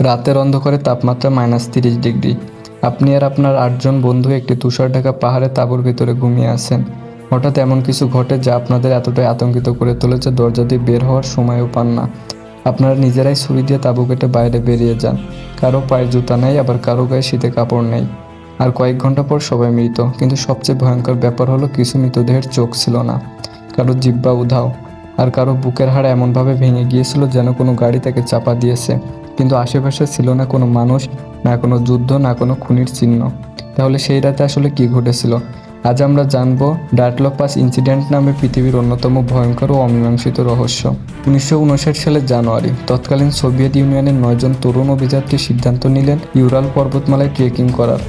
রাতের অন্ধকারে তাপমাত্রা -30 ডিগ্রি। আপনি আর আপনার 8জন বন্ধু একটি তুষার ঢাকা পাহাড়ে তাঁবুর ভিতরে ঘুমিয়ে আছেন। হঠাৎ এমন কিছু ঘটে যা আপনাদের এতটাই আতঙ্কিত করে তুলেছে দরজা দিয়ে বের হওয়ার সময়ও পান না। আপনারা নিজেরাই ছুরি দিয়ে তাঁবু কেটে বাইরে বেরিয়ে যান। কারো পায়ে জুতা নেই, আবার কারো গায়ে শীতে কাপড় নেই। আর কয়েক ঘন্টা পর সবাই মৃত। কিন্তু সবচেয়ে ভয়ঙ্কর ব্যাপার হলো কিছু মৃতদেহের চোখ ছিল না, কারো জিহ্বা উধাও, আর কারো বুকের হাড় এমনভাবে ভেঙে গিয়েছিল যেন কোনো গাড়ি তাকে চাপা দিয়েছে। কিন্তু আশেপাশে ছিল না কোনো মানুষ, না কোনো যুদ্ধ, না কোনো খুনির চিহ্ন। তাহলে সেই রাতে আসলে কি ঘটেছিল? আজ আমরা জানবো ডায়াটলগ পাস ইনসিডেন্ট নামে পৃথিবীর অন্যতম ভয়ঙ্কর ও অমীমাংসিত রহস্য। 1959 সালের জানুয়ারি, তৎকালীন সোভিয়েত ইউনিয়নের 9জন তরুণ অভিযাত্রী সিদ্ধান্ত নিলেন ইউরাল পর্বতমালায় ট্রেকিং করার।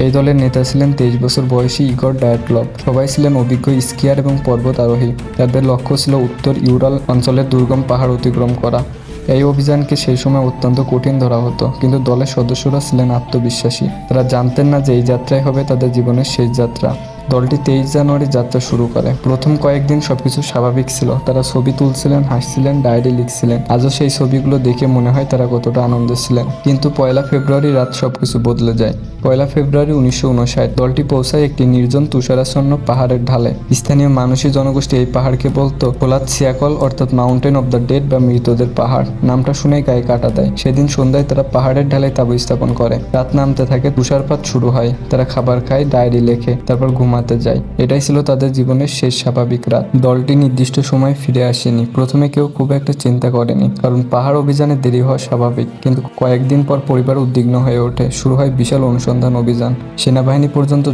এই দলের নেতা ছিলেন 23 বছর বয়সী ইগর ডায়াটলভ। সবাই ছিলেন অভিজ্ঞ স্কিয়ার এবং পর্বত আরোহী। তাদের লক্ষ্য ছিল উত্তর ইউরাল অঞ্চলের দুর্গম পাহাড় অতিক্রম করা। এই অভিযানকে সেই সময় অত্যন্ত কঠিন ধরা হতো, কিন্তু দলের সদস্যরা ছিলেন আত্মবিশ্বাসী। তারা জানতেন না যে এই যাত্রাই হবে তাদের জীবনের শেষ যাত্রা। দলটি 23 জানুয়ারি যাত্রা শুরু করে। প্রথম কয়েকদিন সবকিছু স্বাভাবিক ছিল। তারা ছবি তুলছিলেন, হাসছিলেন, ডায়েরি লিখছিলেন। আজও সেই ছবিগুলো দেখে মনে হয় তারা কতটা আনন্দে ছিলেন। কিন্তু 1 ফেব্রুয়ারি রাত সবকিছু বদলে যায়। 1 ফেব্রুয়ারি 1959 দলটি পৌঁছায় একটি নির্জন তুষারাচ্ছন্ন পাহাড়ের ঢালে। স্থানীয় মানুষই জনগোষ্ঠী এই পাহাড়কে বলতো পোলাদ সিয়াকল, অর্থাৎ মাউন্টেন অব দ্য ডেড বা মৃতদের পাহাড়। নামটা শুনেই গায়ে কাটা দেয়। সেদিন সন্ধ্যায় তারা পাহাড়ের ঢালে তাঁবু স্থাপন করে। রাত নামতে থাকে, তুষারপাত শুরু হয়। তারা খাবার খায়, ডায়েরি লেখে, তারপর ঘুমাতে যায়। এটাই ছিল তাদের জীবনের শেষ স্বাভাবিক রাত। দলটি নির্দিষ্ট সময়ে ফিরে আসেনি। প্রথমে কেউ খুব একটা চিন্তা করেনি, কারণ পাহাড় অভিযানে দেরি হওয়া স্বাভাবিক। কিন্তু কয়েকদিন পর পরিবার উদ্বিগ্ন হয়ে ওঠে। শুরু হয় বিশাল অনুসন্ধান অভিযান। সেনাবাহিনী পর্যন্ত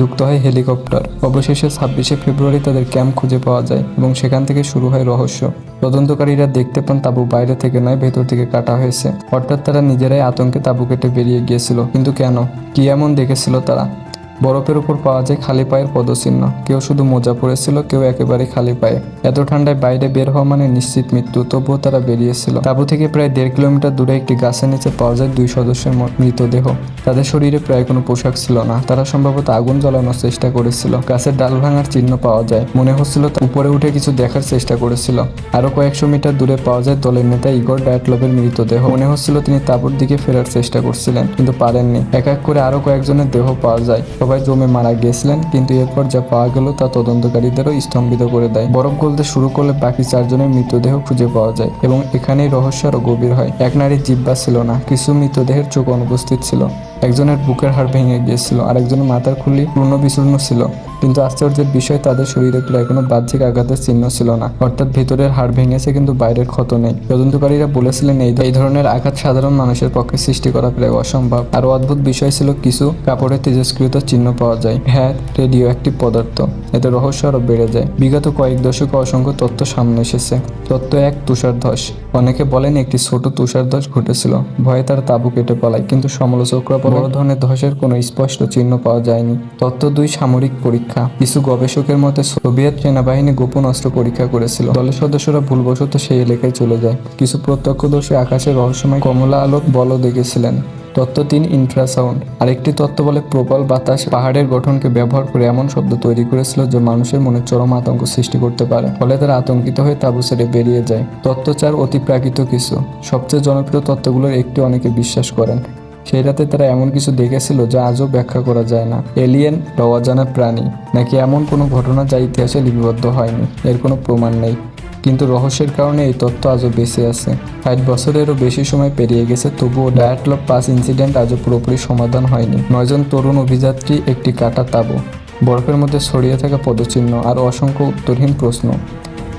যুক্ত হয় হেলিকপ্টার। অবশেষে 26 ফেব্রুয়ারি তাদের ক্যাম্প খুঁজে পাওয়া যায় এবং সেখান থেকে শুরু হয় রহস্য। তদন্তকারীরা দেখতে পান তাঁবু বাইরে থেকে নয়, ভেতর থেকে কাটা হয়েছে। অর্থাৎ তারা নিজেরাই আতঙ্কে তাঁবু কেটে বেরিয়ে গিয়েছিল। কিন্তু কেন? কি এমন দেখেছিল তারা? বরফের উপর পাওয়া যায় খালি পায়ের পদচিহ্ন। কেউ শুধু মোজা পরেছিল, কেউ একেবারে খালি পায়ে। এত ঠান্ডায় বাইরে বের হওয়া মানে নিশ্চিত মৃত্যু। তবুও তারা বেরিয়েছিল। তাঁবু থেকে প্রায় 1.5 কিলোমিটার দূরে একটি গাছের নিচে পাওয়া যায় 2 সদস্যের মৃতদেহ। তাদের শরীরে প্রায় কোনো পোশাক ছিল না। তারা সম্ভবত আগুন জ্বালানোর চেষ্টা করেছিল। গাছের ডাল ভাঙার চিহ্ন পাওয়া যায়। মনে হচ্ছিল উপরে উঠে কিছু দেখার চেষ্টা করেছিল। আরো কয়েকশো মিটার দূরে পাওয়া যায় দলের নেতা ইগর ডায়াটলভের মৃতদেহ। মনে হচ্ছিল তিনি তাঁবুর দিকে ফেরার চেষ্টা করছিলেন, কিন্তু পারেননি। এক এক করে আরো কয়েকজনের দেহ পাওয়া যায়। সবাই জমে মারা গিয়েছিলেন, কিন্তু এরপর যা পাওয়া গেল তা তদন্তকারীদেরও স্তম্ভিত করে দেয়। বরফ গলতে শুরু করলে বাকি 4 জনের মৃতদেহ খুঁজে পাওয়া যায় এবং এখানেই রহস্য আরো গভীর হয়। এক নারীর জিহ্বা ছিল না, কিছু মৃতদেহের চোখ অনুপস্থিত ছিল। একজনের বুকের হাড় ভেঙে গিয়েছিল, আরেকজনের মাথার খুলি পূর্ণ বিচূর্ণ ছিল। কিন্তু আশ্চর্যের বিষয়, তাদের শরীরে প্রায় কোনো বাহ্যিক আঘাতের চিহ্ন ছিল না। অর্থাৎ ভেতরের হাড় ভেঙেছে কিন্তু বাইরের ক্ষত নেই। তদন্তকারীরা বলেছিলেন এই ধরনের আঘাত সাধারণ মানুষের পক্ষে সৃষ্টি করা প্রায় অসম্ভব। আরো অদ্ভুত বিষয় ছিল কিছু কাপড়ে তেজস্ক্রিয়ত চিহ্ন পাওয়া যায়। হ্যাঁ, রেডিও অ্যাক্টিভ পদার্থ। এতে রহস্য আরো বেড়ে যায়। বিগত কয়েক দশকে অসংখ্য তথ্য সামনে এসেছে। তথ্য 1, তুষারধস। অনেকে বলেন একটি ছোট তুষারধস ঘটেছিল, ভয়ে তার তাঁবু কেটে পালায়, কিন্তু সমালোচকরা বড় ধরনের ধসের কোনো স্পষ্ট চিহ্ন পাওয়া যায়নি। তথ্য 2, সামরিক পরীক্ষা। কিছু গবেষকের মতে সোভিয়েত সেনাবাহিনী গোপন অস্ত্র পরীক্ষা করেছিল। দলের সদস্যরা ভুলবশত সেই এলাকায় চলে যায়। কিছু প্রত্যক্ষদর্শী আকাশে রহস্যময় কমলা আলোক বল দেখেছিলেন। তথ্য 3, ইনফ্রাসাউন্ড। আরেকটি তত্ত্ব বলে প্রবল বাতাস পাহাড়ের গঠনকে ব্যবহার করে এমন শব্দ তৈরি করেছিল যে মানুষের মনে চরম আতঙ্ক সৃষ্টি করতে পারে। ফলে তারা আতঙ্কিত হয়ে তাঁবু ছেড়ে বেরিয়ে যায়। তত্ত্ব 4, অতিপ্রাকৃত কিছু। সবচেয়ে জনপ্রিয় তত্ত্বগুলোর একটি অনেকে বিশ্বাস করেন। সেই রাতে তারা এমন কিছু দেখেছিল যা আজও ব্যাখ্যা করা যায় না। এলিয়েন বা অজানা প্রাণী, নাকি এমন কোনো ঘটনা যা ইতিহাসে লিপিবদ্ধ হয়নি। এর কোনো প্রমাণ নেই, কিন্তু রহস্যের কারণে এই তথ্য আজও বেঁচে আছে। 60 বছরেরও বেশি সময় পেরিয়ে গেছে, তবুও ডায়াটলগ পাস ইনসিডেন্ট আজও পুরোপুরি সমাধান হয়নি। 9 জন তরুণ অভিযাত্রী, একটি কাটা তাঁবু, বরফের মধ্যে ছড়িয়ে থাকা পদচিহ্ন আর অসংখ্য উত্তরহীন প্রশ্ন।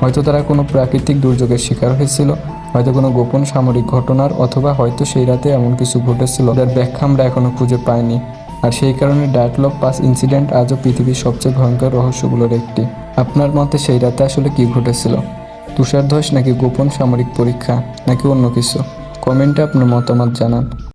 হয়তো তারা কোনো প্রাকৃতিক দুর্যোগের শিকার হয়েছিল, হয়তো কোনো গোপন সামরিক ঘটনার, অথবা হয়তো সেই রাতে এমন কিছু ঘটেছিল যার ব্যাখ্যা আমরা এখনো খুঁজে পাইনি। আর সেই কারণে ডায়াটলগ পাস ইনসিডেন্ট আজও পৃথিবীর সবচেয়ে ভয়ঙ্কর রহস্যগুলোর একটি। আপনার মতে সেই রাতে আসলে কি ঘটেছিল? তুষারধস, নাকি গোপন সামরিক পরীক্ষা, নাকি অন্য কিছু? কমেন্টে আপনার মতামত জানান।